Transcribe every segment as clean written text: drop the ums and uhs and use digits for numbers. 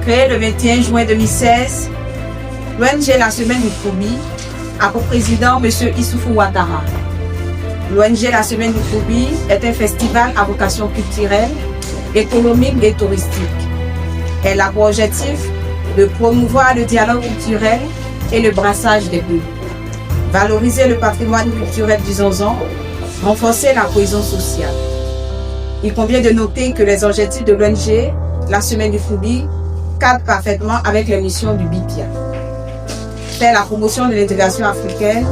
Créée le 21 juin 2016, l'ONG La Semaine du Foubi a pour président M. Issoufou Ouattara. L'ONG La Semaine du Foubi est un festival à vocation culturelle, économique et touristique. Elle a pour objectif de promouvoir le dialogue culturel et le brassage des peuples, valoriser le patrimoine culturel du Zonzon, renforcer la cohésion sociale. Il convient de noter que les objectifs de l'ONG La Semaine du Foubi cadrent parfaitement avec les missions du BIPIA. Faire la promotion de l'intégration africaine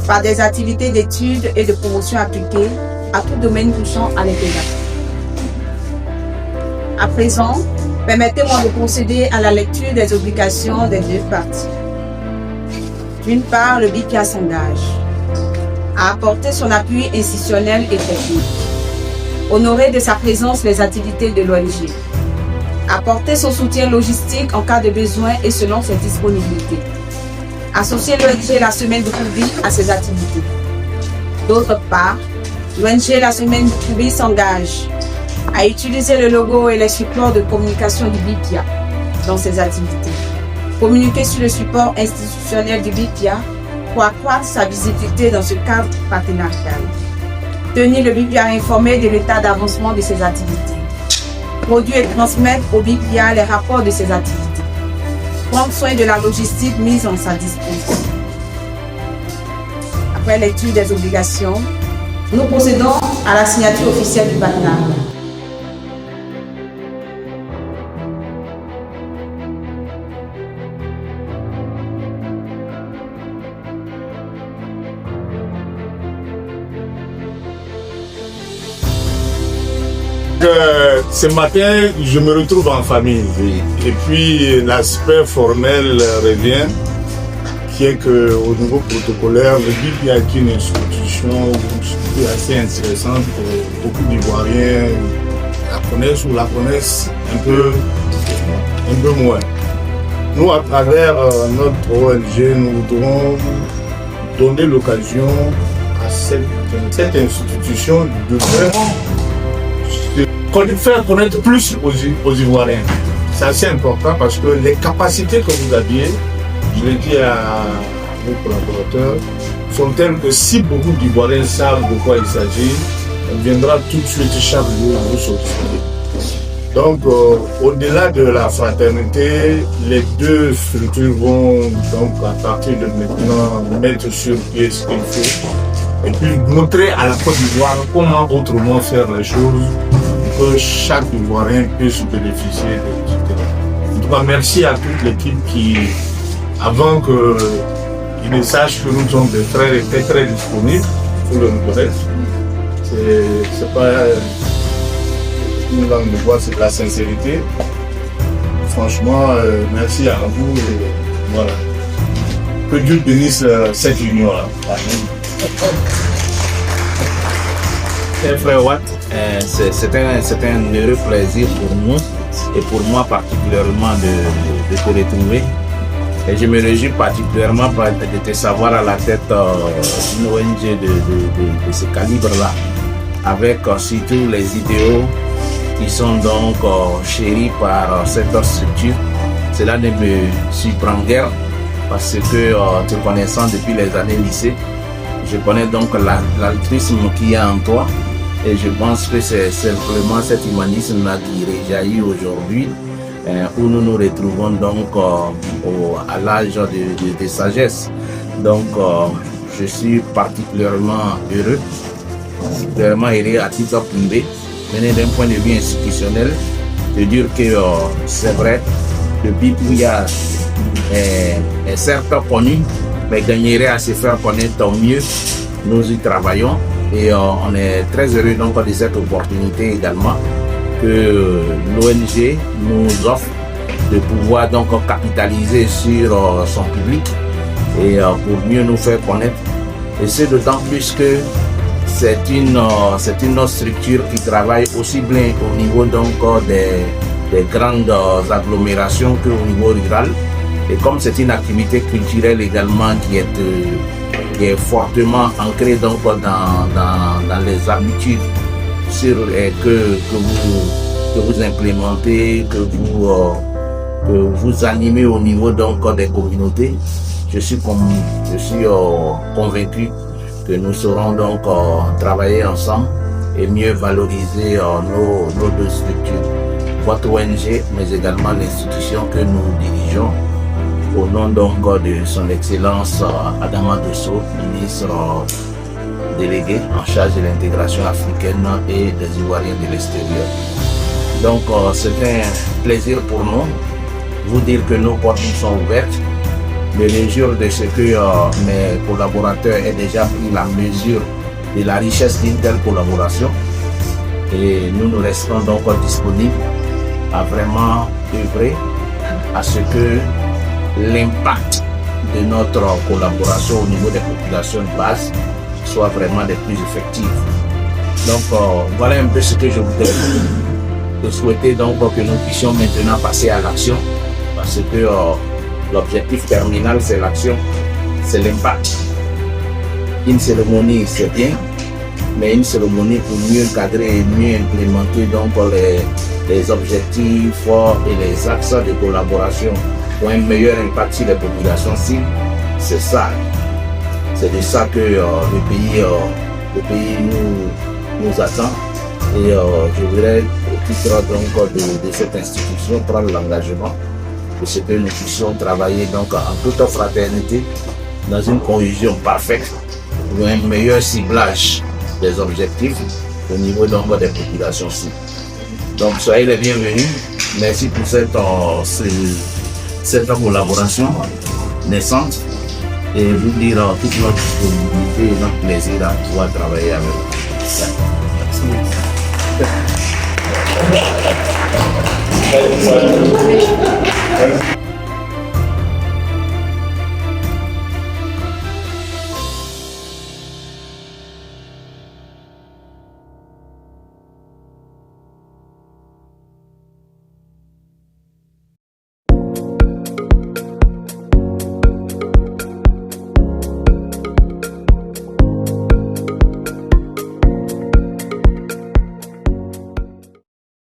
par des activités d'études et de promotion appliquées à tout domaine touchant à l'intégration. À présent, permettez-moi de procéder à la lecture des obligations des deux parties. D'une part, le BIPIA s'engage à apporter son appui institutionnel et technique, honorer de sa présence les activités de l'ONG, apporter son soutien logistique en cas de besoin et selon ses disponibilités, associer l'ONG La Semaine du Foubi à ses activités. D'autre part, l'ONG La Semaine du Foubi s'engage à utiliser le logo et les supports de communication du BIPIA dans ses activités, communiquer sur le support institutionnel du BIPIA pour accroître sa visibilité dans ce cadre partenarial, tenir le BIPIA informé de l'état d'avancement de ses activités, produire et transmettre au BIPIA les rapports de ses activités, prendre soin de la logistique mise en sa disposition. Après lecture des obligations, nous procédons à la signature officielle du partenariat. Ce matin, je me retrouve en famille et puis l'aspect formel revient, qui est qu'au niveau protocolaire, le BIPIA est une institution assez intéressante pour beaucoup d'Ivoiriens la connaissent ou la connaissent un peu moins. Nous, à travers notre ONG, nous voudrons donner l'occasion à cette institution de vraiment faire connaître plus aux Ivoiriens. C'est assez important parce que les capacités que vous aviez, je l'ai dit à vos collaborateurs, sont telles que si beaucoup d'Ivoiriens savent de quoi il s'agit, on viendra tout de suite chaque jour vous solliciter. Donc, au-delà de la fraternité, les deux structures vont donc à partir de maintenant mettre sur pied ce qu'il faut et puis montrer à la Côte d'Ivoire comment autrement faire les choses, que chaque Ivoirien puisse bénéficier de tout. En tout cas, merci à toute l'équipe qui, avant qu'ils ne sachent que nous sommes des frères, étaient très disponibles, il faut le reconnaître. C'est pas une langue de bois, c'est de la sincérité. Franchement, merci à vous et voilà. Que Dieu bénisse cette union-là. Frère Watt, c'est un heureux plaisir pour nous et pour moi particulièrement de te retrouver. Et je me réjouis particulièrement de te savoir à la tête d'une ONG de ce calibre-là, avec surtout les idéaux qui sont donc chéris par cette structure. Cela ne me surprend guère parce que te connaissant depuis les années lycée, je connais donc l'altruisme qu'il y a en toi. Et je pense que c'est simplement cet humanisme-là qui réjaillit aujourd'hui, où nous nous retrouvons donc à l'âge de sagesse. Donc, je suis particulièrement heureux à titre privé, mais d'un point de vue institutionnel, de dire que c'est vrai, le BIPIA est certes connu, mais gagnerait à se faire connaître tant mieux. Nous y travaillons. Et on est très heureux donc de cette opportunité également que l'ONG nous offre de pouvoir donc capitaliser sur son public et pour mieux nous faire connaître. Et c'est d'autant plus que c'est une structure qui travaille aussi bien au niveau donc des grandes agglomérations qu'au niveau rural. Et comme c'est une activité culturelle également qui est fortement ancrée donc dans les habitudes que vous implémentez, que vous que vous animez au niveau donc des communautés. Je suis convaincu que nous saurons donc travailler ensemble et mieux valoriser nos deux structures, votre ONG, mais également l'institution que nous dirigeons, au nom donc de son Excellence Adama Dosso, ministre délégué en charge de l'intégration africaine et des Ivoiriens de l'extérieur. Donc c'est un plaisir pour nous, vous dire que nos portes sont ouvertes. Les mesures de ce que mes collaborateurs aient déjà pris la mesure de la richesse d'une telle collaboration. Et nous restons donc disponibles à vraiment œuvrer à ce que l'impact de notre collaboration au niveau des populations de base soit vraiment des plus effectives. Donc voilà un peu ce que je voudrais de souhaiter donc que nous puissions maintenant passer à l'action, parce que l'objectif terminal c'est l'action, c'est l'impact. Une cérémonie c'est bien, mais une cérémonie pour mieux cadrer et mieux implémenter donc les objectifs et les axes de collaboration pour un meilleur impact sur les populations cibles, c'est ça. C'est de ça que le pays nous attend. Et je voudrais, au titre donc de cette institution, prendre l'engagement de ce que nous puissions travailler donc en toute fraternité, dans une cohésion parfaite, pour un meilleur ciblage des objectifs au niveau donc des populations cibles. Donc soyez les bienvenus. Merci pour cette collaboration naissante et vous dire toute notre disponibilité et notre plaisir à pouvoir travailler avec vous. Merci.